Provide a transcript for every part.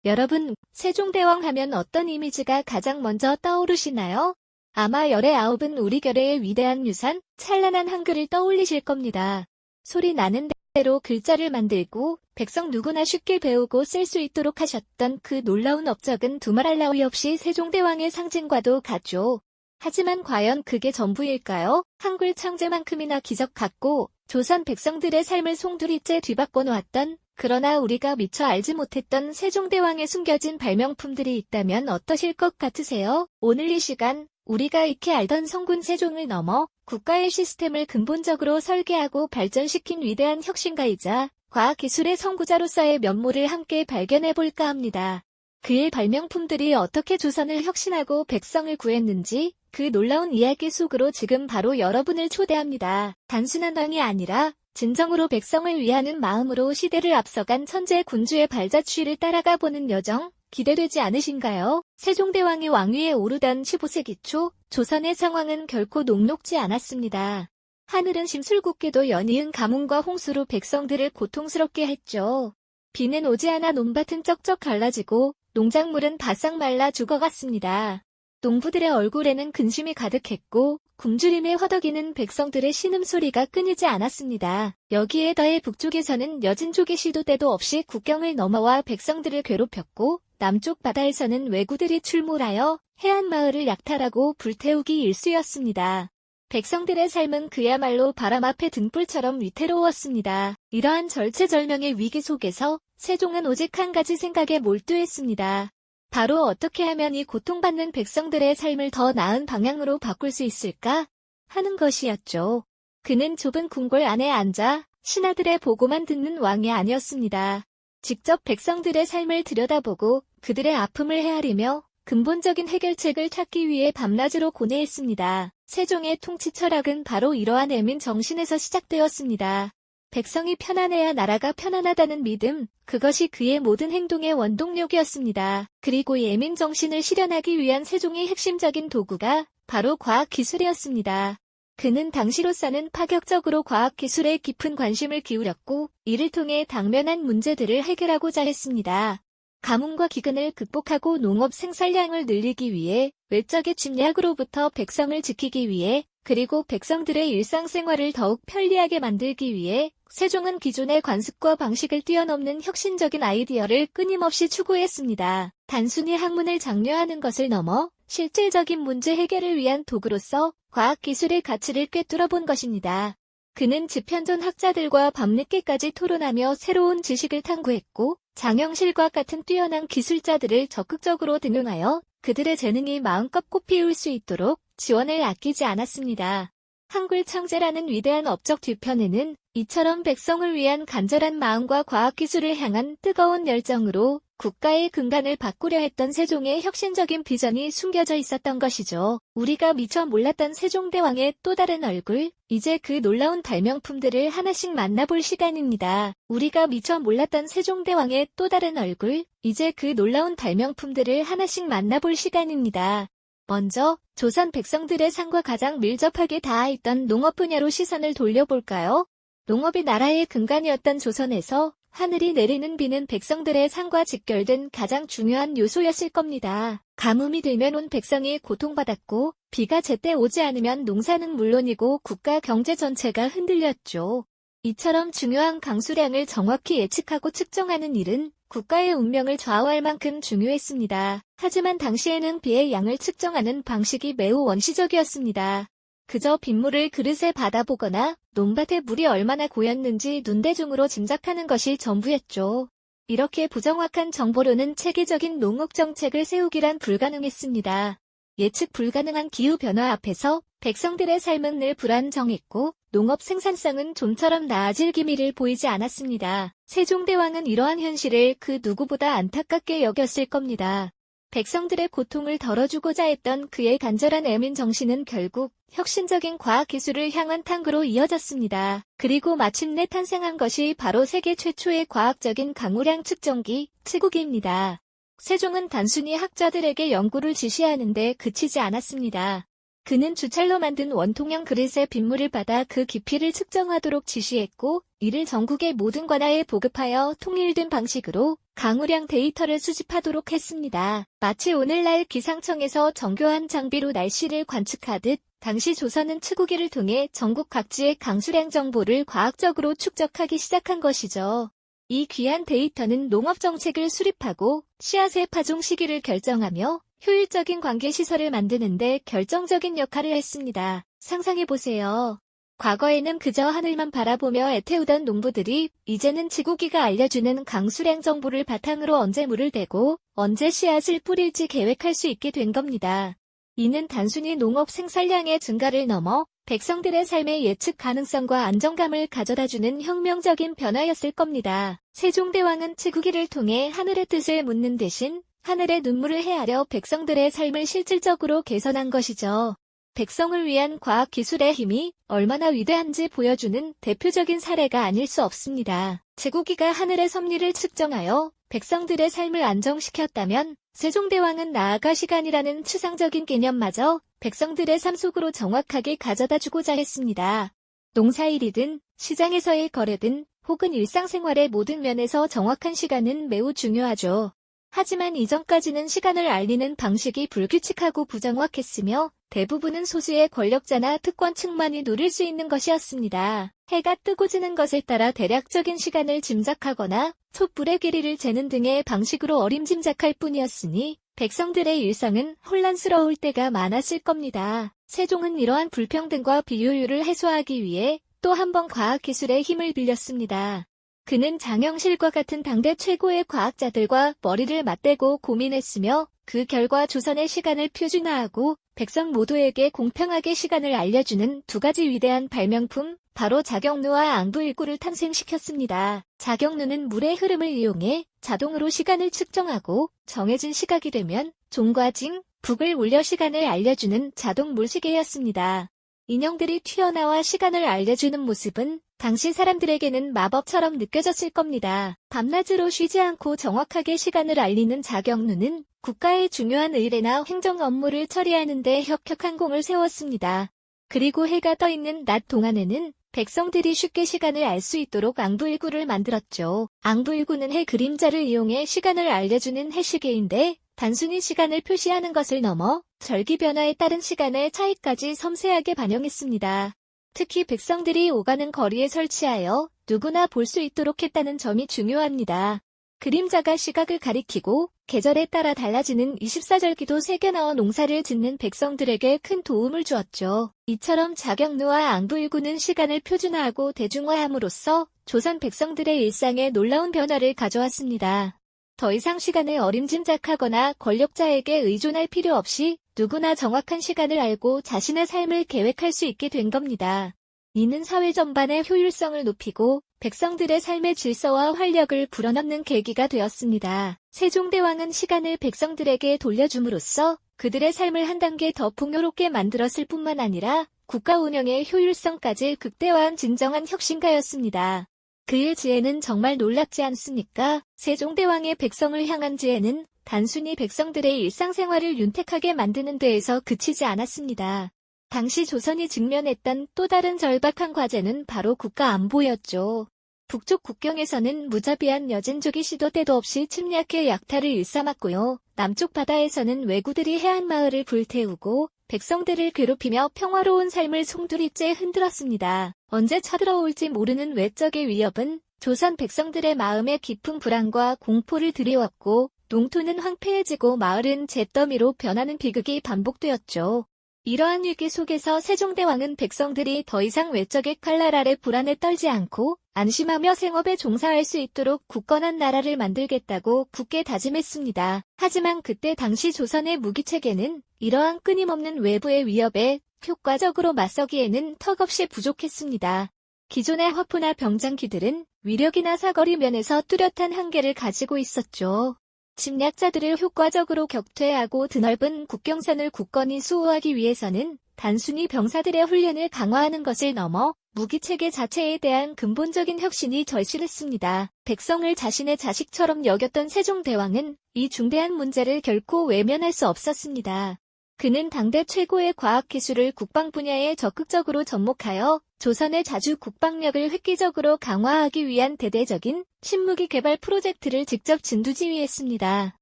여러분, 세종대왕 하면 어떤 이미지가 가장 먼저 떠오르시나요? 아마 열의 아홉은 우리 결의의 위대한 유산, 찬란한 한글을 떠올리실 겁니다. 소리 나는 대로 글자를 만들고 백성 누구나 쉽게 배우고 쓸 수 있도록 하셨던 그 놀라운 업적은 두말할 나위 없이 세종대왕의 상징과도 같죠. 하지만 과연 그게 전부일까요? 한글 창제만큼이나 기적 같고 조선 백성들의 삶을 송두리째 뒤바꿔 놓았던, 그러나 우리가 미처 알지 못했던 세종대왕의 숨겨진 발명품들이 있다면 어떠실 것 같으세요? 오늘 이 시간 우리가 익히 알던 성군 세종을 넘어 국가의 시스템을 근본적으로 설계하고 발전시킨 위대한 혁신가이자 과학기술의 선구자로서의 면모를 함께 발견해볼까 합니다. 그의 발명품들이 어떻게 조선을 혁신하고 백성을 구했는지, 그 놀라운 이야기 속으로 지금 바로 여러분을 초대합니다. 단순한 왕이 아니라 진정으로 백성을 위하는 마음으로 시대를 앞서간 천재 군주의 발자취를 따라가 보는 여정, 기대되지 않으신가요? 세종대왕이 왕위에 오르던 15세기 초, 조선의 상황은 결코 녹록지 않았습니다. 하늘은 심술궂게도 연이은 가뭄과 홍수로 백성들을 고통스럽게 했죠. 비는 오지 않아 논밭은 쩍쩍 갈라지고 농작물은 바싹 말라 죽어갔습니다. 농부들의 얼굴에는 근심이 가득했고 굶주림에 허덕이는 백성들의 신음소리가 끊이지 않았습니다. 여기에 더해 북쪽에서는 여진족의 시도 때도 없이 국경을 넘어와 백성들을 괴롭혔고, 남쪽 바다에서는 왜구들이 출몰하여 해안마을을 약탈하고 불태우기 일쑤였습니다. 백성들의 삶은 그야말로 바람 앞에 등불처럼 위태로웠습니다. 이러한 절체절명의 위기 속에서 세종은 오직 한 가지 생각에 몰두했습니다. 바로 어떻게 하면 이 고통받는 백성들의 삶을 더 나은 방향으로 바꿀 수 있을까 하는 것이었죠. 그는 좁은 궁궐 안에 앉아 신하들의 보고만 듣는 왕이 아니었습니다. 직접 백성들의 삶을 들여다보고 그들의 아픔을 헤아리며 근본적인 해결책을 찾기 위해 밤낮으로 고뇌했습니다. 세종의 통치 철학은 바로 이러한 애민 정신에서 시작되었습니다. 백성이 편안해야 나라가 편안하다는 믿음, 그것이 그의 모든 행동의 원동력이었습니다. 그리고 이 애민 정신을 실현하기 위한 세종의 핵심적인 도구가 바로 과학기술이었습니다. 그는 당시로서는 파격적으로 과학기술에 깊은 관심을 기울였고, 이를 통해 당면한 문제들을 해결하고자 했습니다. 가뭄과 기근을 극복하고 농업 생산량을 늘리기 위해, 외적의 침략으로부터 백성을 지키기 위해, 그리고 백성들의 일상생활을 더욱 편리하게 만들기 위해 세종은 기존의 관습과 방식을 뛰어넘는 혁신적인 아이디어를 끊임없이 추구했습니다. 단순히 학문을 장려하는 것을 넘어 실질적인 문제 해결을 위한 도구로서 과학기술의 가치를 꿰뚫어 본 것입니다. 그는 집현전 학자들과 밤늦게까지 토론하며 새로운 지식을 탐구했고, 장영실과 같은 뛰어난 기술자들을 적극적으로 등용하여 그들의 재능이 마음껏 꽃피울 수 있도록 지원을 아끼지 않았습니다. 한글 창제라는 위대한 업적 뒤편에는 이처럼 백성을 위한 간절한 마음과 과학기술을 향한 뜨거운 열정으로 국가의 근간을 바꾸려 했던 세종의 혁신적인 비전이 숨겨져 있었던 것이죠. 우리가 미처 몰랐던 세종대왕의 또 다른 얼굴, 이제 그 놀라운 발명품들을 하나씩 만나볼 시간입니다. 우리가 미처 몰랐던 세종대왕의 또 다른 얼굴, 이제 그 놀라운 발명품들을 하나씩 만나볼 시간입니다. 먼저 조선 백성들의 삶과 가장 밀접하게 닿아있던 농업 분야로 시선을 돌려볼까요? 농업이 나라의 근간이었던 조선에서 하늘이 내리는 비는 백성들의 삶과 직결된 가장 중요한 요소였을 겁니다. 가뭄이 들면 온 백성이 고통받았고, 비가 제때 오지 않으면 농사는 물론이고 국가 경제 전체가 흔들렸죠. 이처럼 중요한 강수량을 정확히 예측하고 측정하는 일은 국가의 운명을 좌우할 만큼 중요했습니다. 하지만 당시에는 비의 양을 측정하는 방식이 매우 원시적이었습니다. 그저 빗물을 그릇에 받아보거나 논밭에 물이 얼마나 고였는지 눈대중으로 짐작하는 것이 전부였죠. 이렇게 부정확한 정보로는 체계적인 농업 정책을 세우기란 불가능했습니다. 예측 불가능한 기후변화 앞에서 백성들의 삶은 늘 불안정했고, 농업 생산성은 좀처럼 나아질 기미를 보이지 않았습니다. 세종대왕은 이러한 현실을 그 누구보다 안타깝게 여겼을 겁니다. 백성들의 고통을 덜어주고자 했던 그의 간절한 애민 정신은 결국 혁신적인 과학기술을 향한 탐구로 이어졌습니다. 그리고 마침내 탄생한 것이 바로 세계 최초의 과학적인 강우량 측정기, 치국입니다. 세종은 단순히 학자들에게 연구를 지시하는 데 그치지 않았습니다. 그는 주찰로 만든 원통형 그릇에 빗물을 받아 그 깊이를 측정하도록 지시했고, 이를 전국의 모든 관아에 보급하여 통일된 방식으로 강우량 데이터를 수집하도록 했습니다. 마치 오늘날 기상청에서 정교한 장비로 날씨를 관측하듯 당시 조선은 치구기를 통해 전국 각지의 강수량 정보를 과학적으로 축적하기 시작한 것이죠. 이 귀한 데이터는 농업정책을 수립하고 씨앗의 파종 시기를 결정하며 효율적인 관계시설을 만드는 데 결정적인 역할을 했습니다. 상상해보세요. 과거에는 그저 하늘만 바라보며 애태우던 농부들이 이제는 지구기가 알려주는 강수량 정보를 바탕으로 언제 물을 대고 언제 씨앗을 뿌릴지 계획할 수 있게 된 겁니다. 이는 단순히 농업 생산량의 증가를 넘어 백성들의 삶의 예측 가능성과 안정감을 가져다주는 혁명적인 변화였을 겁니다. 세종대왕은 치구기를 통해 하늘의 뜻을 묻는 대신 하늘의 눈물을 헤아려 백성들의 삶을 실질적으로 개선한 것이죠. 백성을 위한 과학기술의 힘이 얼마나 위대한지 보여주는 대표적인 사례가 아닐 수 없습니다. 치구기가 하늘의 섭리를 측정하여 백성들의 삶을 안정시켰다면 세종대왕은 나아가 시간이라는 추상적인 개념마저 백성들의 삶 속으로 정확하게 가져다주고자 했습니다. 농사일이든 시장에서의 거래든 혹은 일상생활의 모든 면에서 정확한 시간은 매우 중요하죠. 하지만 이전까지는 시간을 알리는 방식이 불규칙하고 부정확했으며 대부분은 소수의 권력자나 특권층만이 누릴 수 있는 것이었습니다. 해가 뜨고 지는 것에 따라 대략적인 시간을 짐작하거나 촛불의 길이를 재는 등의 방식으로 어림짐작할 뿐이었으니 백성들의 일상은 혼란스러울 때가 많았을 겁니다. 세종은 이러한 불평등과 비효율을 해소하기 위해 또 한 번 과학기술의 힘을 빌렸습니다. 그는 장영실과 같은 당대 최고의 과학자들과 머리를 맞대고 고민했으며 그 결과 조선의 시간을 표준화하고 백성 모두에게 공평하게 시간을 알려주는 두 가지 위대한 발명품, 바로 자경루와 앙부일구를 탄생시켰습니다. 자경루는 물의 흐름을 이용해 자동으로 시간을 측정하고 정해진 시각이 되면 종과 징, 북을 울려 시간을 알려주는 자동 물시계였습니다. 인형들이 튀어나와 시간을 알려주는 모습은 당시 사람들에게는 마법처럼 느껴졌을 겁니다. 밤낮으로 쉬지 않고 정확하게 시간을 알리는 자경루는 국가의 중요한 의례나 행정 업무를 처리하는 데 혁혁한 공을 세웠습니다. 그리고 해가 떠 있는 낮 동안에는 백성들이 쉽게 시간을 알 수 있도록 앙부일구를 만들었죠. 앙부일구는 해 그림자를 이용해 시간을 알려주는 해시계인데 단순히 시간을 표시하는 것을 넘어 절기 변화에 따른 시간의 차이까지 섬세하게 반영했습니다. 특히 백성들이 오가는 거리에 설치하여 누구나 볼 수 있도록 했다는 점이 중요합니다. 그림자가 시각을 가리키고 계절에 따라 달라지는 24절기도 새겨넣어 농사를 짓는 백성들에게 큰 도움을 주었죠. 이처럼 자경루와 앙부일구는 시간을 표준화하고 대중화함으로써 조선 백성들의 일상에 놀라운 변화를 가져왔습니다. 더 이상 시간을 어림짐작하거나 권력자에게 의존할 필요 없이 누구나 정확한 시간을 알고 자신의 삶을 계획할 수 있게 된 겁니다. 이는 사회 전반의 효율성을 높이고 백성들의 삶의 질서와 활력을 불어넣는 계기가 되었습니다. 세종대왕은 시간을 백성들에게 돌려줌으로써 그들의 삶을 한 단계 더 풍요롭게 만들었을 뿐만 아니라 국가 운영의 효율성까지 극대화한 진정한 혁신가였습니다. 그의 지혜는 정말 놀랍지 않습니까? 세종대왕의 백성을 향한 지혜는 단순히 백성들의 일상생활을 윤택하게 만드는 데에서 그치지 않았습니다. 당시 조선이 직면했던 또 다른 절박한 과제는 바로 국가 안보였죠. 북쪽 국경에서는 무자비한 여진족이 시도 때도 없이 침략해 약탈을 일삼았고요. 남쪽 바다에서는 왜구들이 해안마을을 불태우고 백성들을 괴롭히며 평화로운 삶을 송두리째 흔들었습니다. 언제 쳐들어올지 모르는 외적의 위협은 조선 백성들의 마음에 깊은 불안과 공포를 들이웠고 농토는 황폐해지고 마을은 잿더미로 변하는 비극이 반복되었죠. 이러한 위기 속에서 세종대왕은 백성들이 더 이상 외적의 칼날 아래 불안에 떨지 않고 안심하며 생업에 종사할 수 있도록 굳건한 나라를 만들겠다고 굳게 다짐했습니다. 하지만 그때 당시 조선의 무기체계는 이러한 끊임없는 외부의 위협에 효과적으로 맞서기에는 턱없이 부족했습니다. 기존의 화포나 병장기들은 위력이나 사거리 면에서 뚜렷한 한계를 가지고 있었죠. 침략자들을 효과적으로 격퇴하고 드넓은 국경선을 굳건히 수호하기 위해서는 단순히 병사들의 훈련을 강화하는 것을 넘어 무기체계 자체에 대한 근본적인 혁신이 절실했습니다. 백성을 자신의 자식처럼 여겼던 세종대왕은 이 중대한 문제를 결코 외면할 수 없었습니다. 그는 당대 최고의 과학기술을 국방 분야에 적극적으로 접목하여 조선의 자주 국방력을 획기적으로 강화하기 위한 대대적인 신무기 개발 프로젝트를 직접 진두지휘했습니다.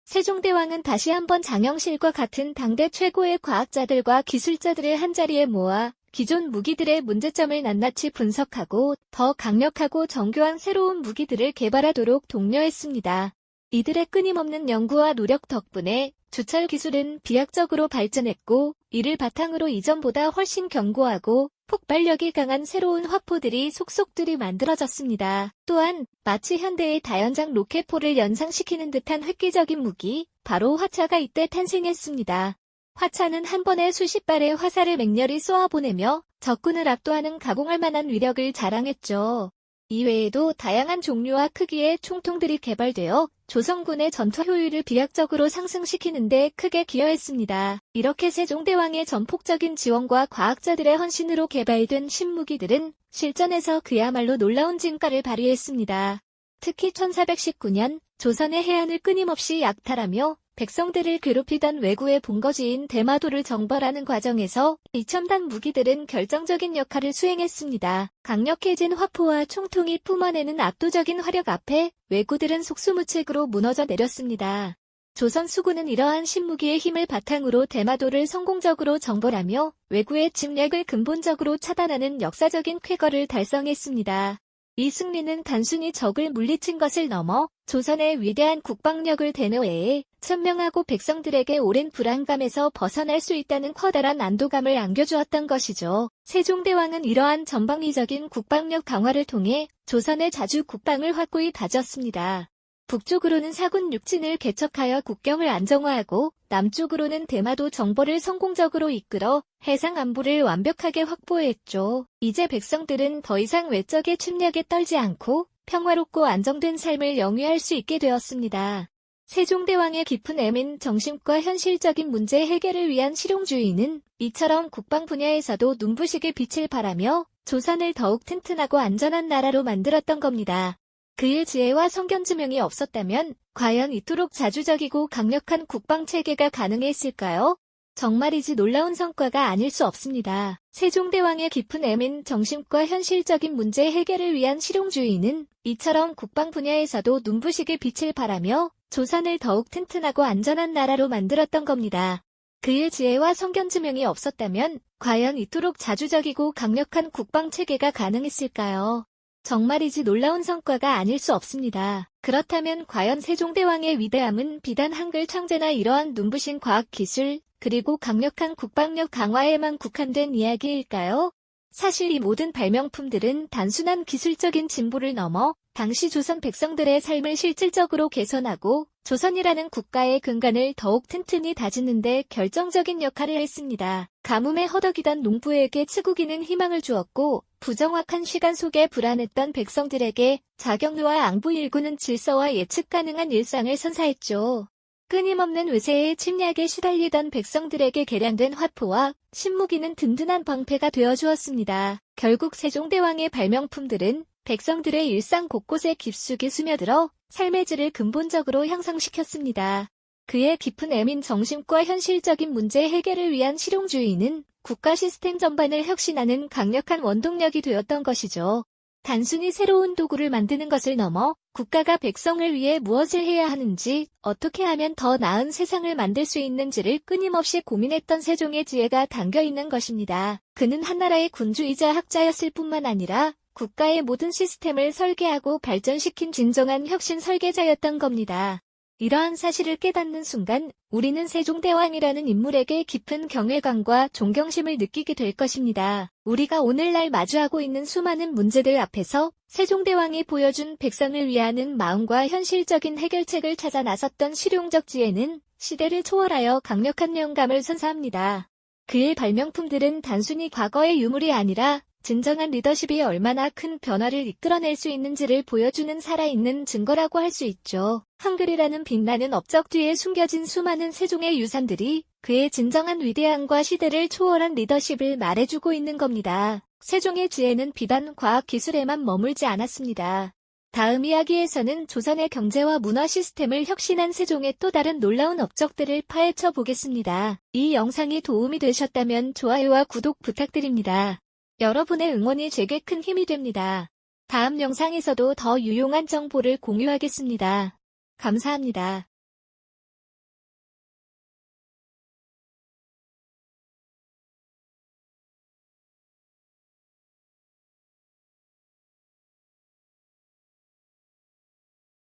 세종대왕은 다시 한번 장영실과 같은 당대 최고의 과학자들과 기술자들을 한자리에 모아 기존 무기들의 문제점을 낱낱이 분석하고 더 강력하고 정교한 새로운 무기들을 개발하도록 독려했습니다. 이들의 끊임없는 연구와 노력 덕분에 주철 기술은 비약적으로 발전했고, 이를 바탕으로 이전보다 훨씬 견고하고 폭발력이 강한 새로운 화포들이 속속들이 만들어졌습니다. 또한 마치 현대의 다연장 로켓포를 연상시키는 듯한 획기적인 무기, 바로 화차가 이때 탄생했습니다. 화차는 한 번에 수십 발의 화살을 맹렬히 쏘아보내며 적군을 압도하는 가공할 만한 위력을 자랑했죠. 이외에도 다양한 종류와 크기의 총통들이 개발되어 조선군의 전투 효율을 비약적으로 상승시키는 데 크게 기여했습니다. 이렇게 세종대왕의 전폭적인 지원과 과학자들의 헌신으로 개발된 신무기들은 실전에서 그야말로 놀라운 진가를 발휘했습니다. 특히 1419년 조선의 해안을 끊임없이 약탈하며 백성들을 괴롭히던 왜구의 본거지인 대마도를 정벌하는 과정에서 이 첨단 무기들은 결정적인 역할을 수행했습니다. 강력해진 화포와 총통이 뿜어내는 압도적인 화력 앞에 왜구들은 속수무책으로 무너져 내렸습니다. 조선 수군은 이러한 신무기의 힘을 바탕으로 대마도를 성공적으로 정벌하며 왜구의 침략을 근본적으로 차단하는 역사적인 쾌거를 달성했습니다. 이 승리는 단순히 적을 물리친 것을 넘어 조선의 위대한 국방력을 대노해해 천명하고 백성들에게 오랜 불안감에서 벗어날 수 있다는 커다란 안도감을 안겨주었던 것이죠. 세종대왕은 이러한 전방위적인 국방력 강화를 통해 조선의 자주 국방을 확고히 다졌습니다. 북쪽으로는 사군 육진을 개척하여 국경을 안정화하고 남쪽으로는 대마도 정벌을 성공적으로 이끌어 해상 안보를 완벽하게 확보했죠. 이제 백성들은 더 이상 외적의 침략에 떨지 않고 평화롭고 안정된 삶을 영위할 수 있게 되었습니다. 세종대왕의 깊은 애민 정신과 현실적인 문제 해결을 위한 실용주의는 이처럼 국방 분야에서도 눈부시게 빛을 발하며 조선을 더욱 튼튼하고 안전한 나라로 만들었던 겁니다. 그의 지혜와 성견지명이 없었다면 과연 이토록 자주적이고 강력한 국방체계가 가능했을까요? 정말이지 놀라운 성과가 아닐 수 없습니다. 세종대왕의 깊은 애민 정신과 현실적인 문제 해결을 위한 실용주의는 이처럼 국방 분야에서도 눈부시게 빛을 발하며 조선을 더욱 튼튼하고 안전한 나라로 만들었던 겁니다. 그의 지혜와 성견지명이 없었다면 과연 이토록 자주적이고 강력한 국방체계가 가능했을까요? 정말이지 놀라운 성과가 아닐 수 없습니다. 그렇다면 과연 세종대왕의 위대함은 비단 한글 창제나 이러한 눈부신 과학기술, 그리고 강력한 국방력 강화에만 국한된 이야기일까요? 사실 이 모든 발명품들은 단순한 기술적인 진보를 넘어 당시 조선 백성들의 삶을 실질적으로 개선하고 조선이라는 국가의 근간을 더욱 튼튼히 다지는 데 결정적인 역할을 했습니다. 가뭄에 허덕이던 농부에게 치국이는 희망을 주었고 부정확한 시간 속에 불안했던 백성들에게 자경루와 앙부 일구는 질서와 예측 가능한 일상을 선사했죠. 끊임없는 외세의 침략에 시달리던 백성들에게 개량된 화포와 신무기는 든든한 방패가 되어주었습니다. 결국 세종대왕의 발명품들은 백성들의 일상 곳곳에 깊숙이 스며들어 삶의 질을 근본적으로 향상시켰습니다. 그의 깊은 애민 정신과 현실적인 문제 해결을 위한 실용주의는 국가 시스템 전반을 혁신하는 강력한 원동력이 되었던 것이죠. 단순히 새로운 도구를 만드는 것을 넘어 국가가 백성을 위해 무엇을 해야 하는지, 어떻게 하면 더 나은 세상을 만들 수 있는지를 끊임없이 고민했던 세종의 지혜가 담겨 있는 것입니다. 그는 한나라의 군주이자 학자였을 뿐만 아니라 국가의 모든 시스템을 설계하고 발전시킨 진정한 혁신 설계자였던 겁니다. 이러한 사실을 깨닫는 순간 우리는 세종대왕이라는 인물에게 깊은 경외감과 존경심을 느끼게 될 것입니다. 우리가 오늘날 마주하고 있는 수많은 문제들 앞에서 세종대왕이 보여준 백성을 위하는 마음과 현실적인 해결책을 찾아 나섰던 실용적 지혜는 시대를 초월하여 강력한 영감을 선사합니다. 그의 발명품들은 단순히 과거의 유물이 아니라 진정한 리더십이 얼마나 큰 변화를 이끌어낼 수 있는지를 보여주는 살아있는 증거라고 할 수 있죠. 한글이라는 빛나는 업적 뒤에 숨겨진 수많은 세종의 유산들이 그의 진정한 위대함과 시대를 초월한 리더십을 말해주고 있는 겁니다. 세종의 지혜는 비단 과학기술에만 머물지 않았습니다. 다음 이야기에서는 조선의 경제와 문화 시스템을 혁신한 세종의 또 다른 놀라운 업적들을 파헤쳐 보겠습니다. 이 영상이 도움이 되셨다면 좋아요와 구독 부탁드립니다. 여러분의 응원이 제게 큰 힘이 됩니다. 다음 영상에서도 더 유용한 정보를 공유하겠습니다. 감사합니다.